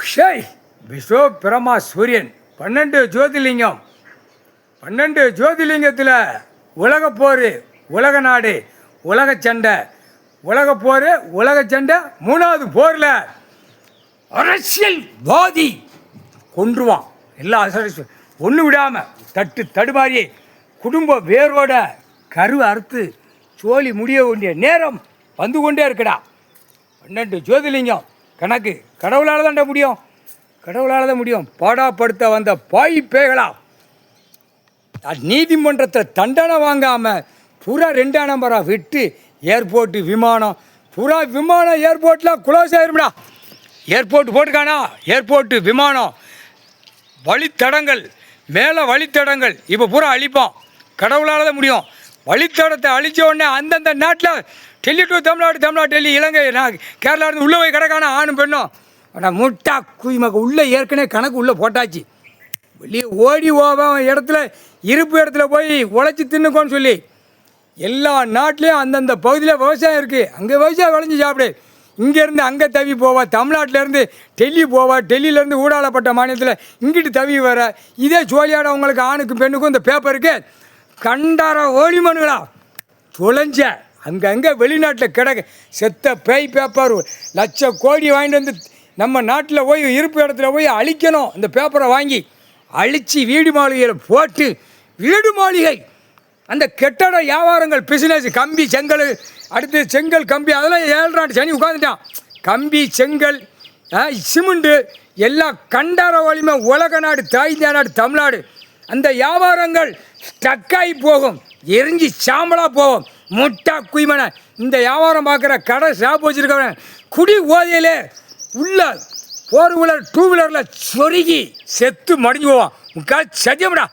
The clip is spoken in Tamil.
ஷேய் விஸ்வ பிரமா சூரியன் 12 ஜோதிலிங்கம் 12 ஜோதிலிங்கத்தில் உலகப்போர் உலக நாடு உலக சண்டை உலகப்போர் உலக சண்டை 3வது போரில் அரசியல்வாதி கொன்றுவான் எல்லா ஒன்று விடாமல் தடுமாறி குடும்ப வேரோட கரு அறுத்து சோழி முடிய வேண்டிய நேரம் வந்து கொண்டே இருக்குடா. 12 ஜோதிலிங்கம் கணக்கு கடவுளால் தான்டா முடியும், கடவுளால் தான் முடியும். பாடாப்படுத்த வந்த பாய் பேகளா நீதிமன்றத்தில் தண்டனை வாங்காமல் பூரா 2 நம்பராக விட்டு ஏர்போர்ட்டு விமானம் பூரா விமானம் ஏர்போர்ட்டில் குளோஸ் ஆயிரும்டா. ஏர்போர்ட் போட்டுக்கானா ஏர்போர்ட்டு விமானம் வழித்தடங்கள் மேலே வழித்தடங்கள் இப்போ பூரா அழிப்பான். கடவுளால் தான் முடியும். வழித்தடத்தை அழித்த உடனே அந்தந்த நாட்டில் டெல்லி டு தமிழ்நாடு, தமிழ்நாடு டெல்லி, இலங்கை, நான் கேரளாவிலேருந்து உள்ளே போய் கிடக்கானா ஆணும் பெண்ணும். ஆனால் முட்டா குயிமக்க உள்ளே ஏற்கனவே கணக்கு உள்ளே போட்டாச்சு. வெளியே ஓடி போவேன் இடத்துல இருப்பு இடத்துல போய் உழைச்சி தின்னுக்கோன்னு சொல்லி எல்லா நாட்டிலையும் அந்தந்த பகுதியில் விவசாயம் இருக்குது. அங்கே விவசாயம் விளைஞ்சி சாப்பிடு. இங்கேருந்து அங்கே தவி போவா, தமிழ்நாட்டிலேருந்து டெல்லி போவா, டெல்லியிலேருந்து ஊடாளப்பட்ட மாநிலத்தில் இங்கிட்டு தவி வர. இதே ஜோலியாட அவங்களுக்கு ஆணுக்கும் பெண்ணுக்கும் இந்த பேப்பருக்கு கண்டார ஓடி மனுங்களா தொலைஞ்ச அங்கங்கே வெளிநாட்டில் கிடக்கு செத்த பேய் பேப்பர் லட்ச கோடி வாங்கிட்டு வந்து நம்ம நாட்டில் போய் இருப்பு இடத்துல போய் அழிக்கணும். இந்த பேப்பரை வாங்கி அழித்து வீடு மாளிகையில் போட்டு வீடு மாளிகை அந்த கெட்டட வியாபாரங்கள் பிஸ்னஸ் கம்பி செங்கல் அடுத்து செங்கல் கம்பி அதெல்லாம் 7 நாட்டு சனி உட்காந்துட்டான். கம்பி செங்கல் சிமெண்ட்டு எல்லாம் கண்டார வலிமை உலக நாடு தாய்ந்தியா நாடு தமிழ்நாடு அந்த வியாபாரங்கள் ஸ்டக்காகி போகும், எரிஞ்சு சாம்பலாக போகும். முட்டா குய்மனை இந்த வியாபாரம் பார்க்குற கடை ஷாப் வச்சுருக்கவன் குடி ஓதையிலே உள்ள 4 வீலர் 2 வீலரில் சொருகி செத்து மடிஞ்சு போவான். முக்கால் சத்தியம்டா.